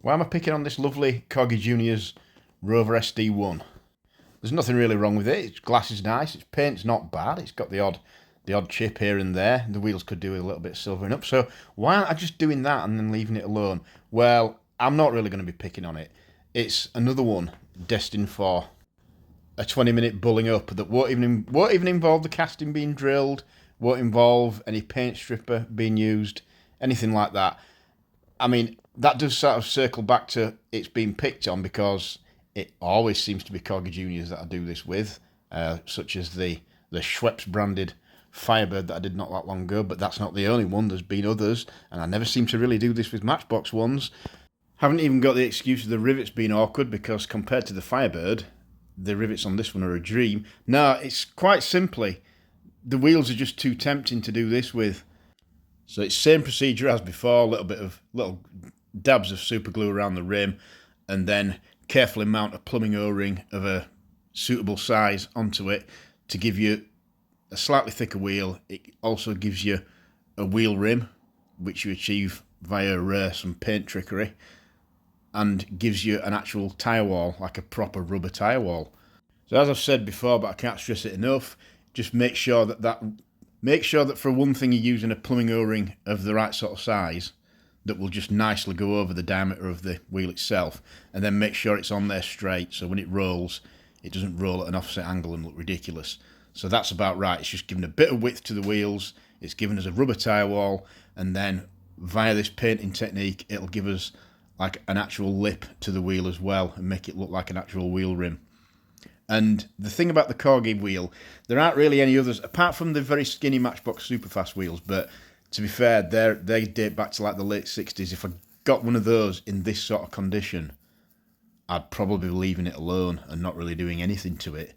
Why am I picking on this lovely Corgi Juniors Rover SD1? There's nothing really wrong with it. Its glass is nice. Its paint's not bad. It's got the odd chip here and there. The wheels could do with a little bit of silvering up. So why aren't I just doing that and then leaving it alone? Well, I'm not really going to be picking on it. It's another one destined for a 20-minute bulling up that won't even involve the casting being drilled, won't involve any paint stripper being used, anything like that. I mean, that does sort of circle back to it's being picked on because it always seems to be Corgi Juniors that I do this with, such as the Schweppes branded Firebird that I did not that long ago, but that's not the only one. There's been others, and I never seem to really do this with Matchbox ones. Haven't even got the excuse of the rivets being awkward because compared to the Firebird, the rivets on this one are a dream. No, it's quite simply, the wheels are just too tempting to do this with. So it's same procedure as before, little dabs of super glue around the rim, and then carefully mount a plumbing O-ring of a suitable size onto it to give you a slightly thicker wheel. It also gives you a wheel rim, which you achieve via some paint trickery, and gives you an actual tyre wall, like a proper rubber tyre wall. So as I've said before, but I can't stress it enough, just make sure that for one thing you're using a plumbing O-ring of the right sort of size that will just nicely go over the diameter of the wheel itself, and then make sure it's on there straight so when it rolls, it doesn't roll at an offset angle and look ridiculous. So that's about right. It's just giving a bit of width to the wheels, it's giving us a rubber tyre wall, and then via this painting technique, it'll give us like an actual lip to the wheel as well and make it look like an actual wheel rim. And the thing about the Corgi wheel, there aren't really any others, apart from the very skinny Matchbox Superfast wheels, but to be fair, they date back to like the late 60s. If I got one of those in this sort of condition, I'd probably be leaving it alone and not really doing anything to it.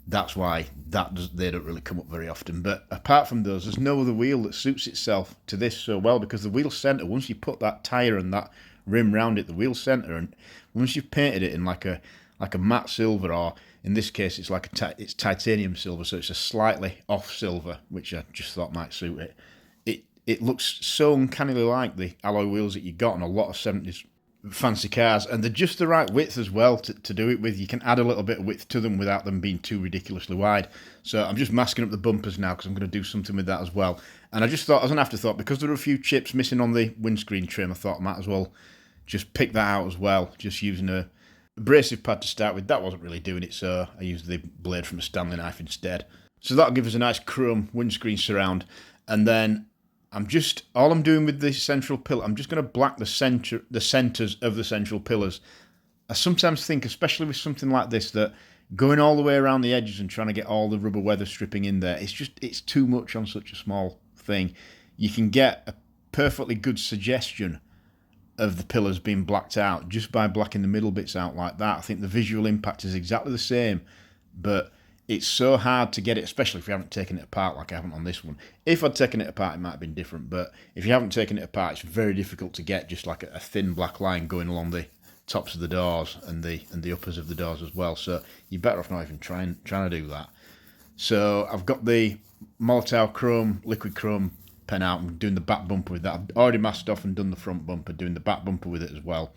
That's why they don't really come up very often. But apart from those, there's no other wheel that suits itself to this so well, because the wheel centre, once you put that tyre and that rim round it, the wheel centre, and once you've painted it in like a matte silver, or in this case it's like it's titanium silver, so it's a slightly off silver, which I just thought might suit it. It looks so uncannily like the alloy wheels that you got on a lot of 70s fancy cars, and they're just the right width as well to do it with. You can add a little bit of width to them without them being too ridiculously wide. So I'm just masking up the bumpers now because I'm going to do something with that as well. And I just thought, as an afterthought, because there were a few chips missing on the windscreen trim, I thought I might as well just pick that out as well, just using a abrasive pad to start with. That wasn't really doing it, so I used the blade from a Stanley knife instead. So that'll give us a nice chrome windscreen surround. And then all I'm doing with the central pillar, I'm just going to black the centres of the central pillars. I sometimes think, especially with something like this, that going all the way around the edges and trying to get all the rubber weather stripping in there, it's too much on such a small thing. You can get a perfectly good suggestion of the pillars being blacked out just by blacking the middle bits out like that. I think the visual impact is exactly the same, but it's so hard to get it, especially if you haven't taken it apart like I haven't on this one. If I'd taken it apart, it might have been different, but if you haven't taken it apart, it's very difficult to get just like a thin black line going along the tops of the doors and the uppers of the doors as well. So you're better off not even trying to do that. So I've got the Molotow Chrome, liquid chrome pen out. I'm doing the back bumper with that. I've already masked off and done the front bumper, doing the back bumper with it as well.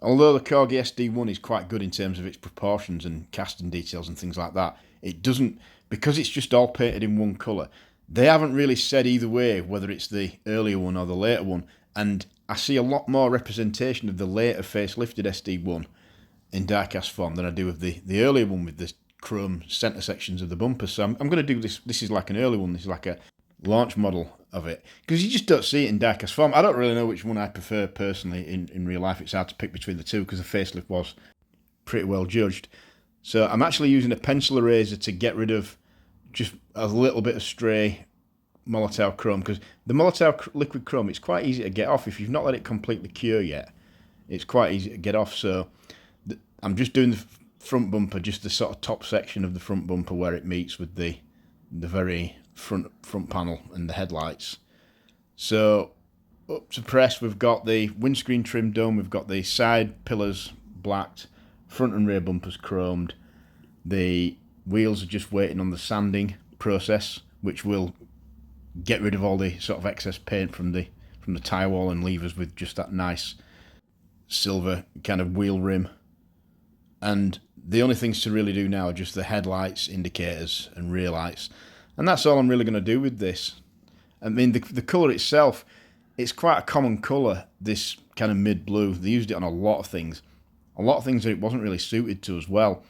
Although the Corgi SD1 is quite good in terms of its proportions and casting details and things like that, it doesn't, because it's just all painted in one colour, they haven't really said either way whether it's the earlier one or the later one, and I see a lot more representation of the later facelifted SD1 in diecast form than I do of the earlier one with the chrome centre sections of the bumper. So I'm going to do this is like an early one, this is like a launch model of it, because you just don't see it in diecast form. I don't really know which one I prefer personally in real life. It's hard to pick between the two because the facelift was pretty well judged. So I'm actually using a pencil eraser to get rid of just a little bit of stray Molotow chrome, because the Molotow liquid chrome, it's quite easy to get off if you've not let it completely cure yet. It's quite easy to get off. So I'm just doing the front bumper, just the sort of top section of the front bumper where it meets with the very front panel and the headlights. So up to press, we've got the windscreen trim done, we've got the side pillars blacked, front and rear bumpers chromed. The wheels are just waiting on the sanding process, which will get rid of all the sort of excess paint from the tyre wall and leave us with just that nice silver kind of wheel rim. And the only things to really do now are just the headlights, indicators and rear lights. And that's all I'm really going to do with this. I mean, the colour itself, it's quite a common colour, this kind of mid-blue. They used it on a lot of things. A lot of things that it wasn't really suited to as well.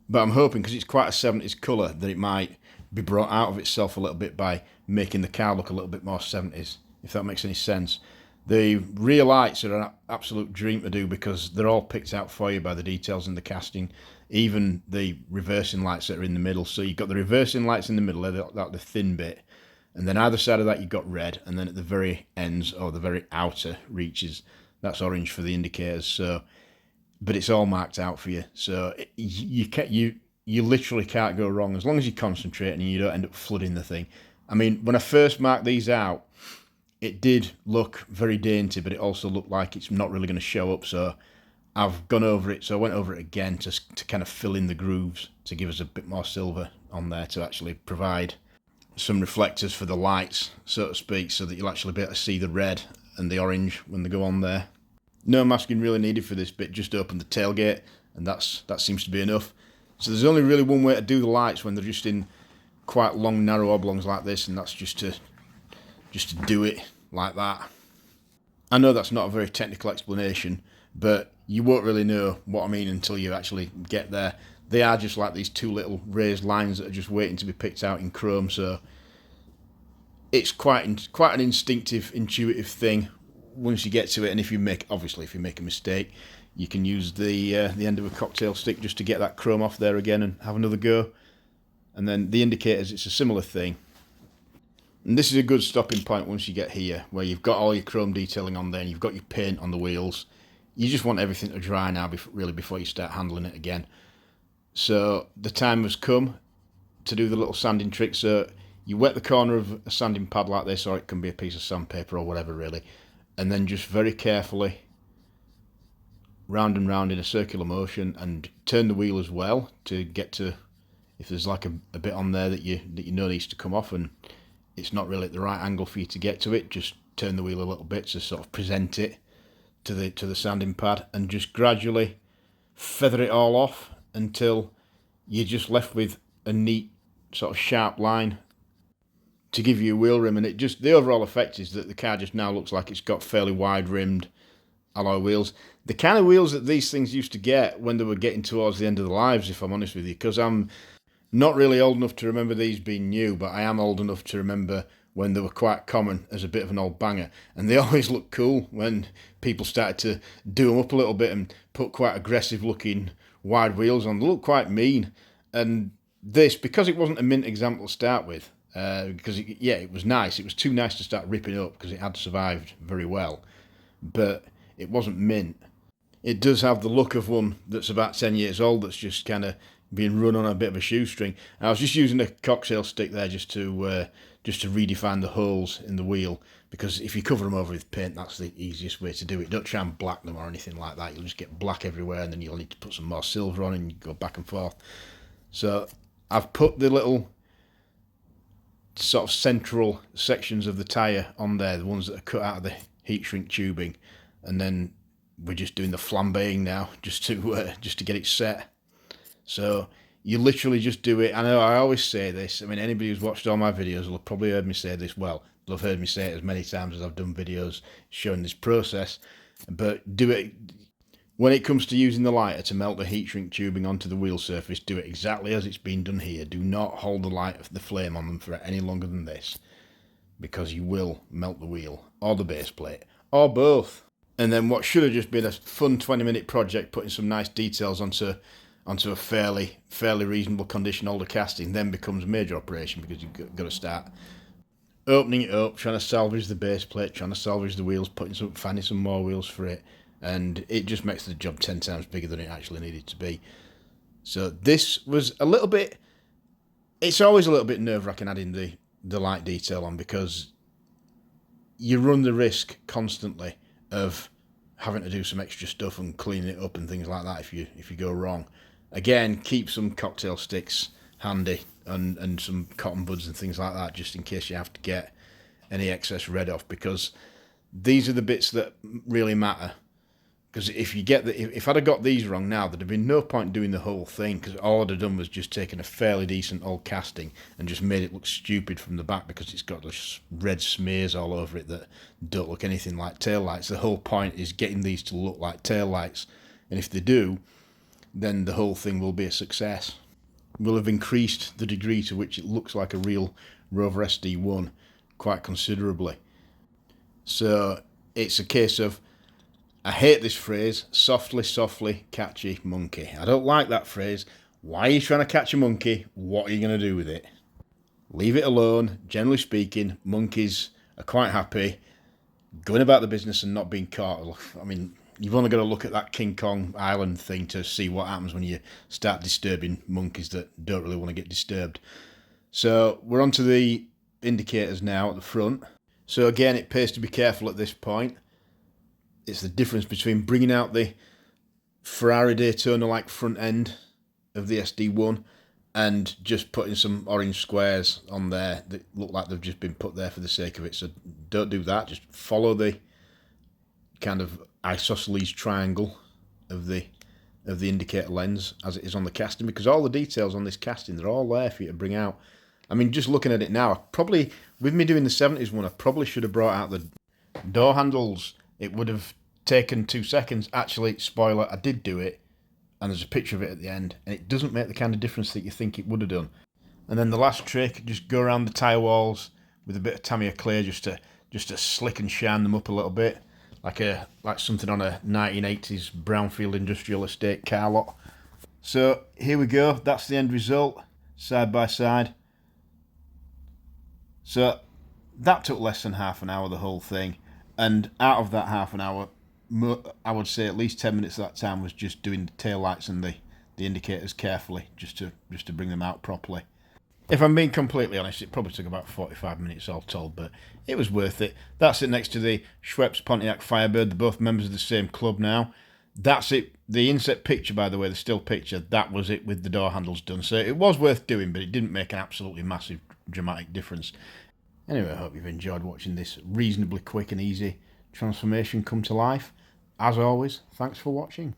But I'm hoping, because it's quite a 70s colour, that it might be brought out of itself a little bit by making the car look a little bit more 70s, if that makes any sense. The rear lights are an absolute dream to do because they're all picked out for you by the details in the casting, even the reversing lights that are in the middle. So you've got the reversing lights in the middle, that's the thin bit, and then either side of that you've got red, and then at the very ends, or the very outer reaches, that's orange for the indicators. So, but it's all marked out for you, so you literally can't go wrong as long as you concentrate and you don't end up flooding the thing. I mean, when I first marked these out, it did look very dainty, but it also looked like it's not really going to show up, so I've gone over it. So I went over it again to kind of fill in the grooves, to give us a bit more silver on there, to actually provide some reflectors for the lights, so to speak, so that you'll actually be able to see the red and the orange when they go on there. No masking really needed for this bit, just open the tailgate, and that seems to be enough. So there's only really one way to do the lights when they're just in quite long, narrow oblongs like this, and that's just to do it like that. I know that's not a very technical explanation, but you won't really know what I mean until you actually get there. They are just like these two little raised lines that are just waiting to be picked out in chrome, so it's quite an instinctive, intuitive thing once you get to it. And if you make a mistake, you can use the end of a cocktail stick just to get that chrome off there again and have another go. And then the indicators, it's a similar thing. And this is a good stopping point once you get here, where you've got all your chrome detailing on there and you've got your paint on the wheels. You just want everything to dry now, before you start handling it again. So the time has come to do the little sanding trick. So you wet the corner of a sanding pad like this, or it can be a piece of sandpaper or whatever really, and then just very carefully round and round in a circular motion, and turn the wheel as well to get to, if there's like a bit on there that you know needs to come off and it's not really at the right angle for you to get to it, just turn the wheel a little bit to sort of present it to the sanding pad, and just gradually feather it all off until you're just left with a neat sort of sharp line to give you a wheel rim. And the overall effect is that the car just now looks like it's got fairly wide rimmed alloy wheels, the kind of wheels that these things used to get when they were getting towards the end of their lives, if I'm honest with you, because I'm not really old enough to remember these being new, but I am old enough to remember when they were quite common as a bit of an old banger. And they always looked cool when people started to do them up a little bit and put quite aggressive looking wide wheels on. They look quite mean. And this, because it wasn't a mint example to start with, because it was nice. It was too nice to start ripping up because it had survived very well. But it wasn't mint. It does have the look of one that's about 10 years old that's just kind of being run on a bit of a shoestring. And I was just using a cocktail stick there just to redefine the holes in the wheel, because if you cover them over with paint, that's the easiest way to do it. Don't try and black them or anything like that. You'll just get black everywhere, and then you'll need to put some more silver on and you go back and forth. So I've put the little sort of central sections of the tyre on there, the ones that are cut out of the heat shrink tubing, and then we're just doing the flambeing now just to get it set. So you literally just do it. I know I always say this. I mean, anybody who's watched all my videos will have probably heard me say this. Well, they'll have heard me say it as many times as I've done videos showing this process. But do it when it comes to using the lighter to melt the heat shrink tubing onto the wheel surface. Do it exactly as it's been done here. Do not hold the flame on them for any longer than this, because you will melt the wheel or the base plate or both. And then what should have just been a fun 20-minute project, putting some nice details onto a fairly reasonable condition older casting, then becomes a major operation, because you've got to start opening it up, trying to salvage the base plate, trying to salvage the wheels, finding some more wheels for it, and it just makes the job 10 times bigger than it actually needed to be. So this was a little bit, it's always a little bit nerve-wracking adding the light detail on, because you run the risk constantly of having to do some extra stuff and cleaning it up and things like that if you go wrong. Again, keep some cocktail sticks handy and some cotton buds and things like that, just in case you have to get any excess red off, because these are the bits that really matter Because if if I'd have got these wrong now, there'd have been no point doing the whole thing, because all I'd have done was just taken a fairly decent old casting and just made it look stupid from the back, because it's got those red smears all over it that don't look anything like taillights. The whole point is getting these to look like taillights, and if they do, then the whole thing will be a success. We'll have increased the degree to which it looks like a real Rover SD1 quite considerably. So it's a case of, I hate this phrase, softly, softly, catchy monkey. I don't like that phrase. Why are you trying to catch a monkey? What are you going to do with it? Leave it alone. Generally speaking, monkeys are quite happy going about the business and not being caught. I mean, you've only got to look at that King Kong Island thing to see what happens when you start disturbing monkeys that don't really want to get disturbed. So we're on to the indicators now at the front. So again, it pays to be careful at this point. It's the difference between bringing out the Ferrari Daytona-like front end of the SD1 and just putting some orange squares on there that look like they've just been put there for the sake of it. So don't do that. Just follow the kind of isosceles triangle of the indicator lens as it is on the casting, because all the details on this casting, they're all there for you to bring out. I mean, just looking at it now, with me doing the 70s one, I probably should have brought out the door handles. It would have taken 2 seconds. Actually, spoiler, I did do it, and there's a picture of it at the end, and it doesn't make the kind of difference that you think it would have done. And then the last trick, just go around the tyre walls with a bit of Tamiya clear just to slick and shine them up a little bit, like something on a 1980s brownfield industrial estate car lot. So here we go. That's the end result, side by side. So that took less than half an hour, the whole thing. And out of that half an hour, I would say at least 10 minutes of that time was just doing the taillights and the indicators carefully, just to bring them out properly. If I'm being completely honest, it probably took about 45 minutes all told, but it was worth it. That's it next to the Schweppes Pontiac Firebird. They're both members of the same club now. That's it. The inset picture, by the way, the still picture, that was it with the door handles done. So it was worth doing, but it didn't make an absolutely massive, dramatic difference. Anyway, I hope you've enjoyed watching this reasonably quick and easy transformation come to life. As always, thanks for watching.